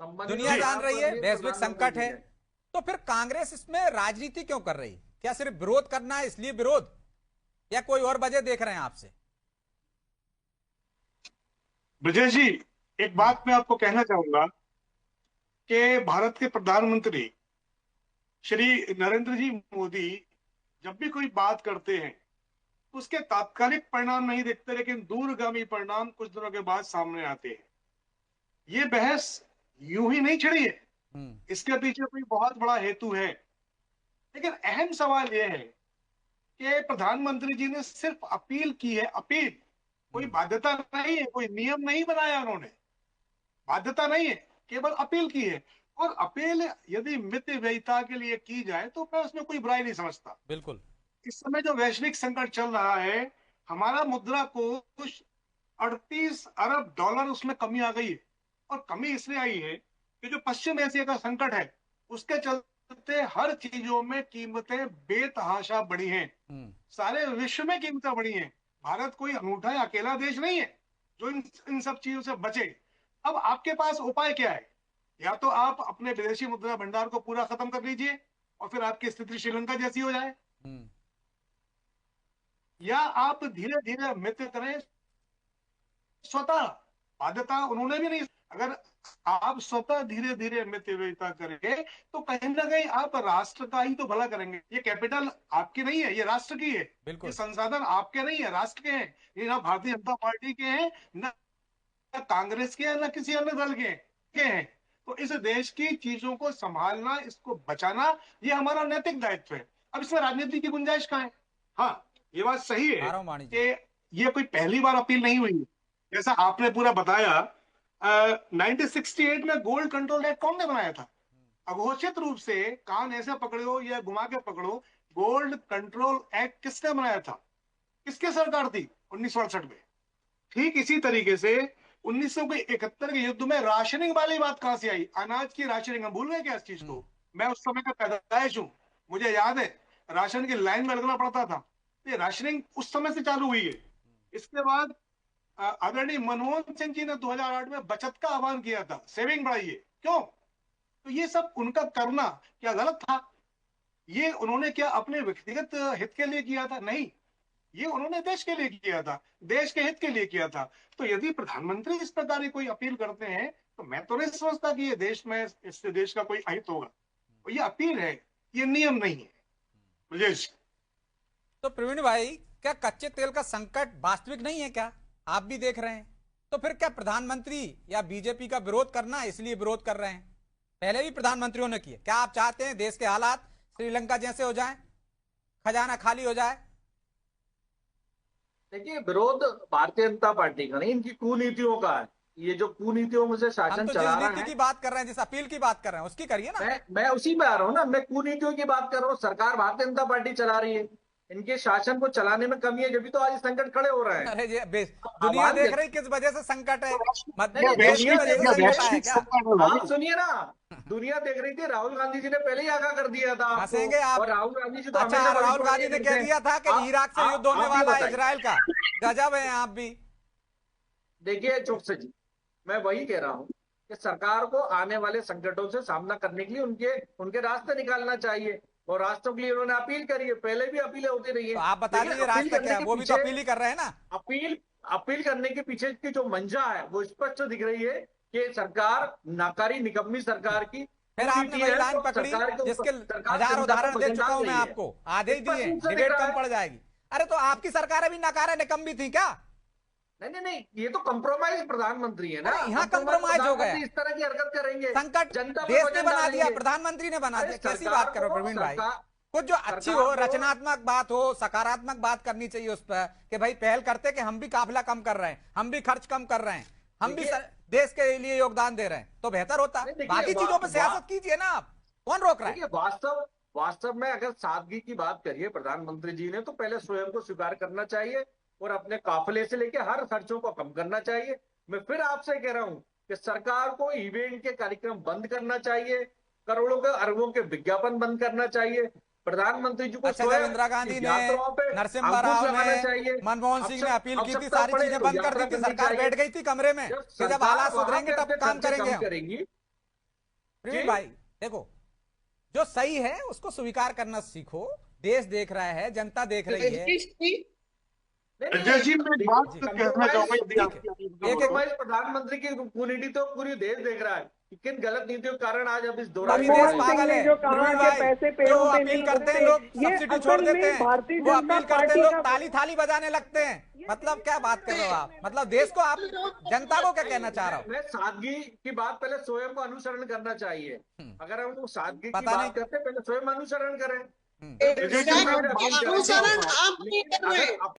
दुनिया जान रही है वैश्विक प्रधानमंत्री संकट जी है। है। तो फिर कांग्रेस इसमें राजनीति क्यों कर रही? क्या सिर्फ विरोध करना है इसलिए विरोध, या कोई और वजह देख रहे हैं आपसे? ब्रजेश जी, एक हम्म। बात मैं आपको कहना चाहूंगा कि भारत के प्रधानमंत्री श्री नरेंद्र जी मोदी जब भी कोई बात करते हैं तो उसके तात्कालिक परिणाम नहीं दिखते, लेकिन दूरगामी परिणाम कुछ दिनों के बाद सामने आते हैं। ये बहस यूं ही नहीं छिड़ी है, हम्म। इसके पीछे कोई बहुत बड़ा हेतु है। लेकिन अहम सवाल यह है कि प्रधानमंत्री जी ने सिर्फ अपील की है, अपील, कोई हम्म। बाध्यता नहीं है, कोई नियम नहीं बनाया उन्होंने, बाध्यता नहीं है, केवल अपील की है। और अपील यदि मित व्ययिता के लिए की जाए तो मैं उसमें कोई बुराई नहीं समझता। बिल्कुल। इस समय जो वैश्विक संकट चल रहा है, हमारा मुद्रा कोष 38 अरब डॉलर उसमें कमी आ गई है। और कमी इसलिए आई है कि जो पश्चिम एशिया का संकट है उसके चलते हर चीजों में कीमतें बेतहाशा बढ़ी हैं। हम्म। सारे विश्व में कीमतें बढ़ी हैं। भारत कोई अनूठा या अकेला देश नहीं है जो इन सब चीजों से बचे। अब आपके पास उपाय क्या है? या तो आप अपने विदेशी मुद्रा भंडार को पूरा खत्म कर लीजिए और फिर आपकी स्थिति श्रीलंका जैसी हो जाए, हम्म। या आप धीरे धीरे मित्र करें स्वतः। बाध्यता उन्होंने भी नहीं। अगर आप स्वतः धीरे धीरे मितव्ययिता करेंगे तो कहीं ना कहीं आप राष्ट्र का ही तो भला करेंगे। ये कैपिटल आपकी नहीं है, ये राष्ट्र की है। ये बिल्कुल। संसाधन आपके नहीं है, राष्ट्र के हैं। ये ना भारतीय जनता पार्टी के हैं, ना कांग्रेस के हैं, ना किसी अन्य दल के हैं। तो इस देश की चीजों को संभालना, इसको बचाना, ये हमारा नैतिक दायित्व है। अब इसमें राजनीति की गुंजाइश कहाँ है? हाँ, ये बात सही है आ रहा हूं वाणी जी। कि ये कोई पहली बार अपील नहीं हुई। जैसा आपने पूरा बताया, 1968 में गोल्ड कंट्रोल एक्ट कौन ने बनाया था? अघोषित रूप से कान ऐसे पकड़ो या घुमा के पकड़ो, गोल्ड कंट्रोल एक्ट किसने बनाया था? किसकी सरकार थी 1968 में? ठीक इसी तरीके से 1971 के युद्ध में राशनिंग वाली बात कहां से आई? अनाज की राशनिंग, हम भूल गए क्या इस चीज को? मैं उस समय का पैदाइश हूं, मुझे याद है राशन की लाइन में लगना पड़ता था। ये राशनिंग उस समय से चालू हुई है। इसके बाद आदरणीय मनमोहन सिंह जी ने 2008 में बचत का आह्वान किया था, सेविंग बढ़ाइए। क्यों? तो ये सब उनका करना क्या गलत था? ये उन्होंने क्या अपने व्यक्तिगत हित के लिए किया था? नहीं, ये उन्होंने देश के लिए किया था, देश के हित के लिए किया था। तो यदि प्रधानमंत्री इस प्रकार की कोई अपील करते हैं तो मैं तो नहीं समझता कि ये देश में, इससे देश का कोई अहित होगा। तो ये अपील है, ये नियम नहीं है। मुझे तो प्रवीण भाई, क्या कच्चे तेल का संकट वास्तविक नहीं है? क्या आप भी देख रहे हैं? तो फिर क्या प्रधानमंत्री या बीजेपी का विरोध करना है इसलिए विरोध कर रहे हैं? पहले भी प्रधानमंत्रियों ने किया। क्या आप चाहते हैं देश के हालात श्रीलंका जैसे हो जाएं, खजाना खाली हो जाए? देखिए, विरोध भारतीय जनता पार्टी का नहीं, इनकी कुनीतियों का है। ये जो कुनीतियों में से हम शासन तो जिस चला रहा नीति है, की बात कर रहे हैं, जिस अपील की बात कर रहे हैं, उसकी करिए ना। मैं उसी में आ रहा हूँ ना। मैं कुनीतियों की बात कर रहा हूँ। सरकार भारतीय जनता पार्टी चला रही है, इनके शासन को चलाने में कमी है, जब तो आज संकट खड़े हो रहे हैं। अरे दुनिया आह्वान देख रही किस वजह से संकट है? नहीं, देश की दुनिया वजह देख से रही है। संकट आया वैश्विक क्या? संकट है भाई। आप सुनिए ना, दुनिया देख रही थी। राहुल गांधी जी ने पहले ही आगाह कर दिया था आपको। हंसेंगे आप। और राहुल गांधी जी तो अच्छा, हमेशा राहुल भविष्यवाणी गांधी ने करते कह हैं। दिया था कि इराक से युद्ध होने आप ही वाला है बताइए। इजराइल का। गजब है आप भी। देखिए चौकसी जी, मैं वही कह रहा हूँ कि सरकार को आने वाले संकटों से सामना करने के लिए उनके उनके रास्ते निकालना चाहिए। और रास्तों के लिए उन्होंने अपील करी है, पहले भी अपीलें होती रही तो है। आप बता लेकिन दीजिए अपील रास्ता करने क्या है? के वो भी तो पीछे, अपील ही कर रहे हैं ना। अपील अपील करने के पीछे की जो मंशा है वो स्पष्ट दिख रही है कि सरकार नाकारी, निकम्मी सरकार की फिर आपने नीति वही है। लाइन तो पकड़ी सरकार के ऊपर, जिसके सरकार हजार जनता उदाहरण पर दे वजन चुका डाल हूं मैं रही है। आपको, आधे ही स्पष्ट दिए, रूप से दिख डिबेट रहा कम है। पड़ जाएगी। अरे तो आपकी सरकार अभी नकारा निकम्मी थी क्या? नहीं नहीं नहीं, ये तो कंप्रोमाइज प्रधानमंत्री है ना। अरे यहाँ कंप्रोमाइज कंप्रोमाइज हो गया। प्रधानमंत्री इस तरह की हरकत करेंगे, संकट जनता पे देश ने वजन बना दिया, डालेंगे। प्रधानमंत्री ने बना अरे दिया। कैसी सरकार बात करो को, प्रवीण भाई? सरकार कुछ जो अच्छी सरकार हो, को रचनात्मक बात हो, सकारात्मक बात करनी चाहिए उस पर कि भाई पहल करते कि हम भी काफिला कम कर रहे हैं, हम भी खर्च कम कर रहे हैं, हम भी देखिए, देश के लिए योगदान दे रहे हैं, तो बेहतर होता। नहीं देखिए, बाकी चीजों पर सियासत कीजिए ना आप, कौन रोक रहा है? देखिए वास्तव वास्तव में अगर सादगी की बात करिए प्रधानमंत्री जी ने, तो पहले स्वयं को स्वीकार करना चाहिए और अपने काफिले से लेकर हर खर्चों को कम करना चाहिए। मैं फिर आपसे कह रहा हूं कि सरकार को इवेंट के कार्यक्रम बंद करना चाहिए, करोड़ों के अरबों के विज्ञापन बंद करना चाहिए। प्रधानमंत्री जी को अच्छा, जब स्वयं इंदिरा गांधी ने, यात्राओं पे नरसिम्हा अंकुश राव लगाना ने, चाहिए। मनमोहन सिंह ने अपील की थी, आवश्यकता सारी पड़े चीजें तो बंद कर यात्रा दी थी, करनी सरकार चाहिए। बैठ गई थी कमरे में जब कि जब सरकार हालात वहां सुधरेंगे पे तब अपने काम खर्चे करेंगे कम हम। करेंगी, प्रवीण भाई देखो, जो सही है उसको स्वीकार करना सीखो। देश देख रहा है, जनता देख रही है। राजेश जी, मैं एक बात कहना चाहूंगा यदि आप कंप्रोमाइज प्रधानमंत्री की यूनिटी तो पूरी देश देख रहा है कि किन गलत नीतियों के कारण आज अब इस दौरान अभी देश पागल है। जो कहा प्रवीण कि भाई, पैसे जो पेड़ों पे अपील नहीं करते हैं उगते, लोग, ये सब्सिडी छोड़ असल देते में हैं, भारतीय वो जनता अपील करते पार्टी हैं लोग का ताली थाली बजाने लगते हैं। मतलब क्या बात कर रहे हो आप? मतलब देश को आप, जनता को क्या कहना चाह रहा हो? मैं सादगी की बात पहले स्वयं को अनुसरण करना चाहिए। अगर हम सादगी की पता नहीं। बात करते हैं, पहले स्वयं अनुसरण करें। राजेश जी, मैं एक बात कहना अनुसरण चाहूंगा। आप नहीं कर रहे।